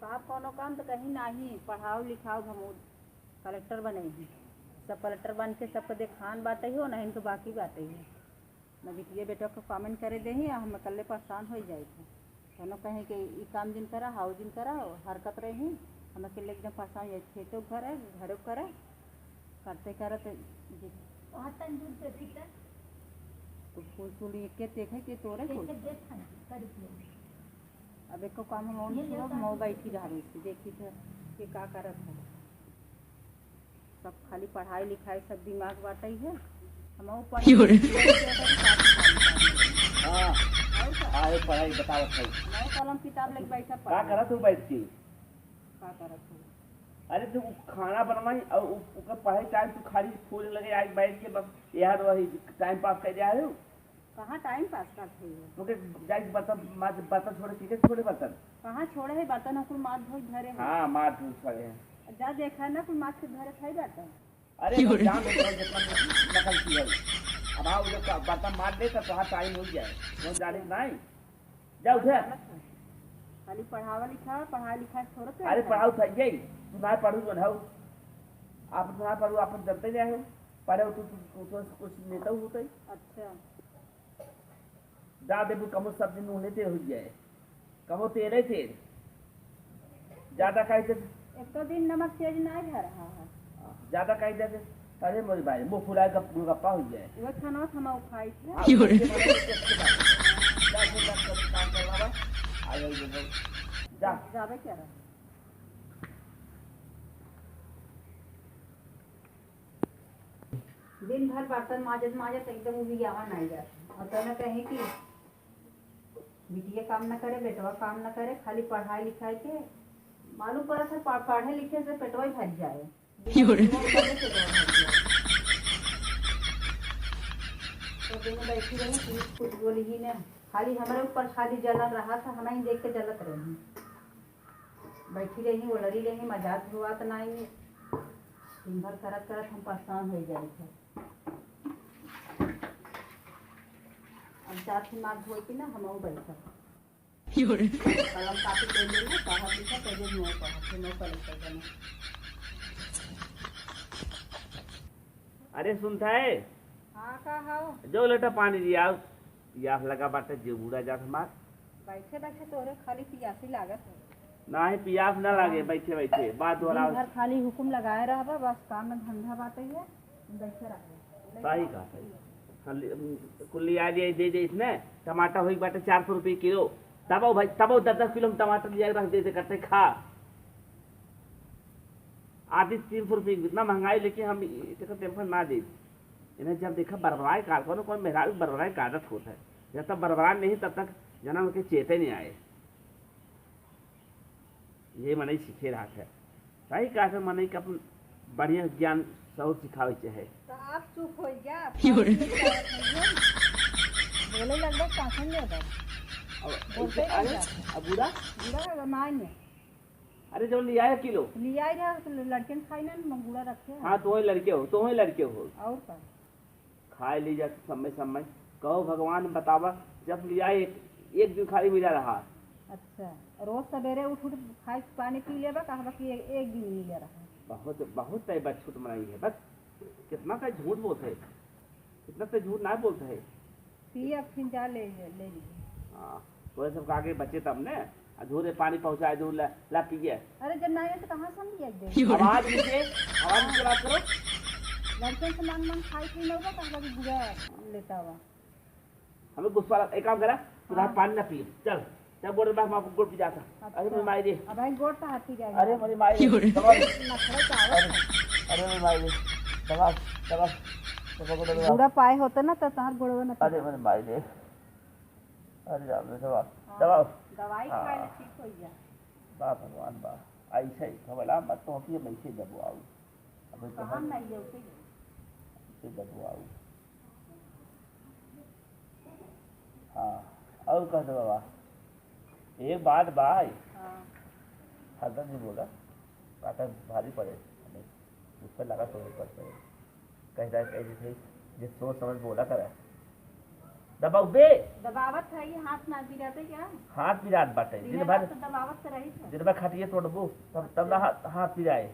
साहब कोनो काम तो कहीं नहीं, पढ़ाओ लिखाओ हम कलेक्टर बने ही, सब कलेक्टर बन के सबको देखान बाटे हो नहीं तो बाकी बाटे ही न बिटिया बेटा को कमेंट करे दे ही हम कल्ले परेशान हो जाए थे कोनो कहें कि ई काम जिन करा हाउ जिन करा हरकत रही हम अकेले एकदम परेशान हो खेतों करे घरों करे करते करते फूल फूल एक देखे कि तोरे अब एक काम हम बैठी जा रही थी देखी थे कि का करत है सब खाली पढ़ाई लिखाई सब दिमाग बाटे है हम पढ़ाई बतावत है मैं कलम किताब लेके बैठा का करत हो बैठ के का करत हो अरे तू खाना बनवाई और ऊपर पढ़ाई टाइम तू खाली फूल लगे आज बैठ के बस यार वही टाइम पास कर जा रहे हो कहाँ टाइम पास करते हो ओके जाके बर्तन छोड़े किसे छोड़े बर्तन कहाँ छोड़े है बर्तन कुल मात धोई धरे है हाँ मार धो छोड़े हैं जा देखा है ना कुल मात के धरे खाई बर्तन अरे जान नकल की है अब आओ जब बर्तन मार दे तो हाथ टाइम हो जाए वो जाने नहीं जा उठे खाली पढ़ावा लिखा पढ़ाई लिखा छोड़ अरे पढ़ाओ थक गई तू ना पढ़ू तो ढाऊ आप ना पढ़ू आप डरते जाए हो पढ़े तू कुछ नेता होता है अच्छा जा देखो कमो सब दिन उन्हें तेर हो जाए कमो तेरे तेर ज्यादा कह दे एक तो दिन नमक तेज नहीं भर रहा है ज्यादा कह दे अरे मोरी भाई मुँह फुलाए गप्पा हो जाए वो खाना हम खाई जा जावे क्या रहा दिन भर बर्तन माजत माजत एकदम उभी आवा नहीं जाती और तो न कहें कि बिटिया काम न करे बेटवा काम न करे खाली पढ़ाई लिखाई के मालूम पड़ा था पढ़े लिखे से पेटवा ही भर जाए तो दिन बैठी रही कुछ बोली ही न खाली हमारे ऊपर खाली जलन रहा था हमें देख के जलत रही बैठी रही वो लड़ी रही मजाक हुआ तो नहीं दिन भर करत करत हम परेशान हो जाए थे अब जाती मार धोती ना हम बैठा कलम कापी ले लेना कहा लिखा तेरे नो कहा फिर नो कलेक्टर बने अरे सुनता है हाँ का हाओ जो लेटा पानी दिया प्यास लगा बाटे जो बूढ़ा जात मार बैठे बैठे तोरे खाली पियासी लागत है ना ही प्यास ना लागे बैठे बैठे बात हो रहा घर खाली हुकुम लगाए रहा बस काम में धंधा बात है बैठे रहा सही कहा कुल्ली आ दे दे इसमें टमाटर हुई बाटे 400 रुपये किलो तब भाई तब 10-10 किलो टमाटर लिया रख दे करते खा आधी 300 रुपये इतना महंगाई लेके हम इसका टेंशन ना दे इन्हें जब देखा बरबराए का कौन मेहराज बरबराए का आदत होता है जब तक बरबरा नहीं तब तक जना उनके चेते नहीं आए ये मन सीखे रहा है सही कहा मन का अपन बढ़िया ज्ञान सब सिखावे चाहे तो आप चुप हो जा बोले लग गए काखन ले गए बोलते अब बूढ़ा बूढ़ा मायने अरे जो लिया है किलो लिया ही रहा तो लड़के ने खाई ना मंगूड़ा रखे हाँ तो लड़के हो और का खाए लीजिए समय समय कहो भगवान बतावा जब लिया एक दिन खाली मिला रहा अच्छा रोज सवेरे उठ खाई पानी पी लेबा कहबा कि एक दिन मिले रहा बहुत बहुत तय छूट मनाई है बस कितना तय झूठ बोलते है कितना तय झूठ ना बोलते है पी अब फिर जा ले लीजिए हाँ तो सब आगे बचे तब ने अधूरे पानी पहुंचाए दूर ला पिए अरे जब ना तो कहाँ समझिए आवाज नीचे बात करो लड़के से मांग खाई पी लोगा कहबा कि बुरा लेता हुआ हमें गुस्सा एक काम करा तू पानी ना पिए चल जब बोल रहा मैं गोड़ पी जाता अरे मेरी माई दे अब भाई गोड़ तो हाथी जाएगा अरे मेरी माई दे दवा अरे मेरी माई दे दवा दवा पूरा पाए होता ना तो तार गोड़वा ना अरे मेरी माई दे अरे राम दवा दवा दवाई खाए ठीक हो जा बा भगवान बा ऐसे ही खबला मत तो कि मैं से जब आऊं अब तो हम नहीं होते से जब आऊं हां और कह दो बाबा एक बात भाई हरदम नहीं बोला काटा भारी पड़े उस पर लगा तो ऊपर पे कहता है कैसे थे जिस सोच समझ बोला करे दबाऊ बे दबावत है ये हाथ ना पिराते क्या हाथ पिरात बाटे दिन भर तो दबावत से रही है। दिन भर खटिए तोड़बू तब ना हाथ पिराए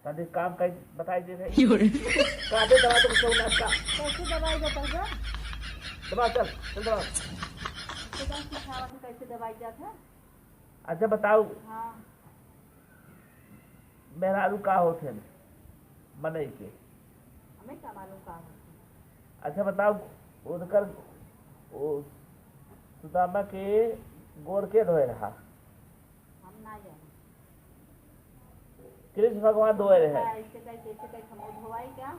तब एक काम कर बताई दे रहे कादे दवा तो क्यों ना का कैसे दवाई बता जा दबा चल दबा कैसे दवाई जाता है। अच्छा बताओ हाँ मेहरारू का होते बने के हमें क्या मालूम का होता। अच्छा बताओ उनकर वो सुदामा के गोर के धोए रहा हम ना जाने कृष्ण भगवान धोए रहे ऐसे कैसे हम धोवाई क्या।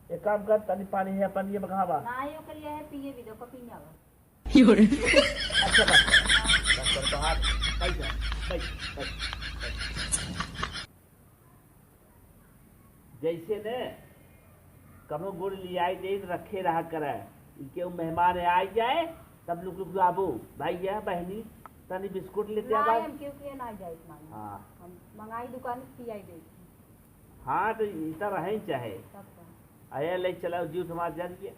एक काम कर तनी पानी है अपन ये कहाँ बा ना यो कर है पिए भी दो पीने आवा अच्छा बस तो हाथ बैठ जा बैठ जैसे ने कभी गुड़ लियाई दे रखे रहा करे इनके मेहमान आ जाए तब लोग आबू भैया बहनी तनी बिस्कुट लेते ना आबा हम क्यों ना जाए मांगे हाँ हम मंगाई दुकान से पियाई दे हाँ तो इतना रहे चाहे तब का। अरे ले चला जीव समाज जानिए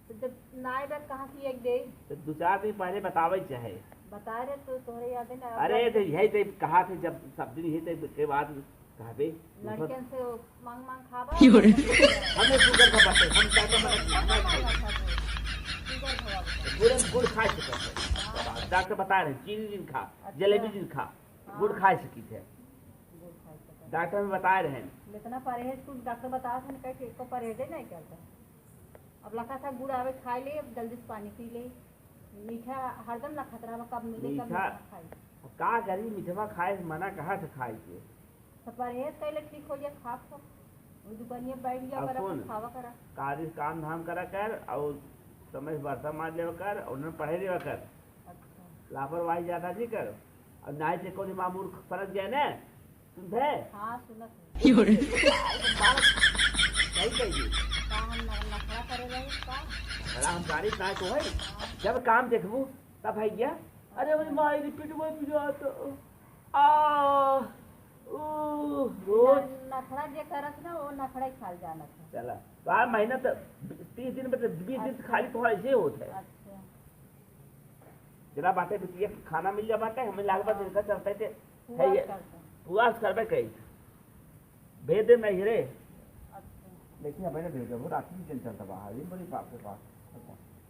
तो जब नाए बैग कहाँ की एक दे तो 2-4 दिन पहले बतावे चाहे बता रहे तो तोहरे याद है ना। अरे तो यही तो कहा थे जब सब दिन यही तो के बाद कहबे लड़कियन से मांग मांग खावा हमें शुगर का बात है हम क्या गुड़ खा सकते डॉक्टर बता रहे चीनी दिन खा जलेबी दिन खा गुड़ खा सकी थे डॉक्टर में बता रहे हैं इतना परहेज कुछ डॉक्टर बता थे ना कैसे इसको परहेज नहीं करता। अब लखा था गुड़ आवे खाई ले अब जल्दी से पानी पी ले मीठा हरदम ना खतरा में कब मिले कब मीठा खाई का करी मीठवा खाए मना कहा था खाए के तो परहेज कैले ठीक हो जाए खा खो वो दुकानिया बैठ जा अब कर सुन। खावा करा कार्य काम धाम करा कर और समय से बर्तन मार ले कर और उन्हें पढ़े ले कर अच्छा लापरवाही ज्यादा नहीं कर और ना ही कोई मामूल फर्क जाए ना तुम थे हाँ सुनत है सही कही का हम नखरा करे रहे का बड़ा हम तारीफ ना तो है जब काम देखबू तब है गया अरे मेरी माँ रिपीट में पिजा तो आ रोज नखरा जे करत ना वो नखरा ही खाल जाना था। चला तो आ महीना तो 30 दिन में 20 दिन तो खाली तो ऐसे होता है अच्छा जरा बातें बिटिया खाना मिल जा बाटे हमें लागत दिन का चलते थे हुआ है ये करता। पूरा करबे कही भेज दे मैं हीरे अच्छा देखिए अब मैंने भेजा वो रात की टेंशन था बाहर ही बड़ी बाप के पास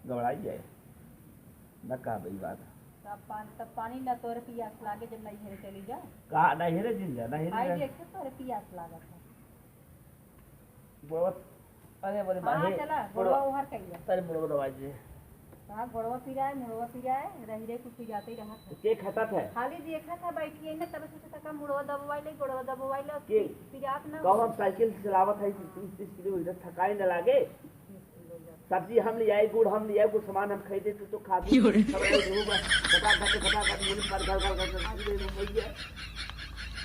घबराई जाए न कहा भाई बात तब पानी न तोरे पियास लागे जब नहीं हेरे चली जा कहा नहीं हीरे जिन जा नहीं आई हीरे देखे तोरे पियास लागत है। बहुत अरे बोले हाँ बाहे चला गोड़वा उहर कहिया तेरे मुड़ो दवाई दे कहा गोड़वा पिराए मुड़वा पिराए रहीरे कुछ पिजाते ही रहा था। के खाता था खाली देखा था बैठी ना तब से तक मुड़वा दबवाई ले गोड़वा दबवाई ले के? पिजात ना कहो हम साइकिल चलावत है 30 किलोमीटर थकाई न लागे सब्जी हम ले आए गुड़ हम ले आए कुछ सामान हम खरीदे तो खा दी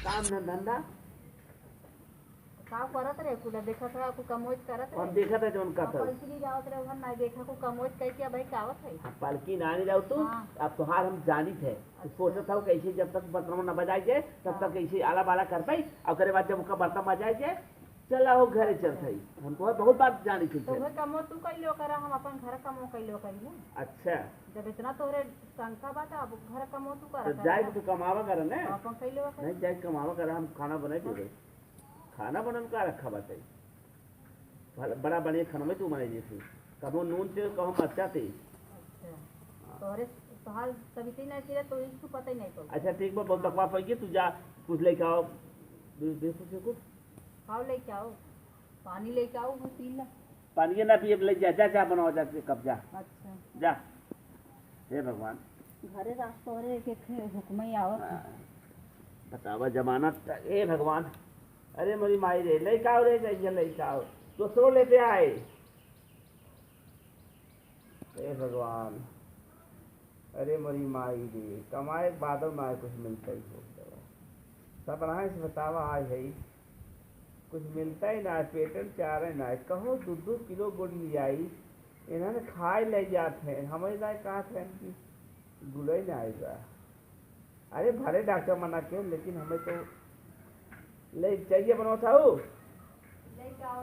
काम न धंधा का करत रहे कुल देखा था को कमोज करत और रहे देखा था जौन का था पैसे जावत रहे उधर नहीं देखा को कमोज कैसे भाई कावत है। पालकी नानी जाओ तू हाँ। अब तुहार हम जानी थे सोचा था कैसे जब तक बर्तन न बजाए जाए तब तक कैसे आला बाला कर पाई और करे बाद जब उसका बर्तन बजाए जाए चला हो घरे चलते ही हमको बहुत बात जानी थी तो वह कमो तू कैलो करा हम अपन घर कमो कैलो करी अच्छा जब इतना तोरे शंका बात अब घर कमो तू करा तो जाए तो कमावा कर ना अपन कैलो कर नहीं जाए कमावा कर हम खाना बनाए दे खाना बनन का रखा बताई बड़ा बढ़िया खाना में तू बनाई जैसे कबो नून से कहो मरचा थे अच्छा तोरे तोहार सभी नहीं थी तो इसको पता ही नहीं तो अच्छा ठीक बा बहुत बकवास होगी तू जा कुछ लेके आओ देखो से कुछ खाओ लेके आओ पानी लेके आओ वो पी ला पानी ना पिए ले जा जा जा बनाओ जाके कब जा अच्छा जा हे भगवान घरे रास्ते रे के हुक्म ही आवत बतावा जमानत हे भगवान अरे मेरी माई रे लेके आओ रे जाइए लेके आओ दूसरों लेते आए हे भगवान अरे मेरी माई रे कमाए बादल माए कुछ मिलता ही हो सब रहा से बतावा आज है कुछ मिलता ही ना पेटन चाह रहे ना कहो 2-2 किलो गुड़ ले आई इन्होंने खाए ले जाते हैं हमें ना कहा था कि गुड़ ही ना आएगा अरे भले डॉक्टर मना के लेकिन हमें तो ले चाहिए बनवा था लेके आओ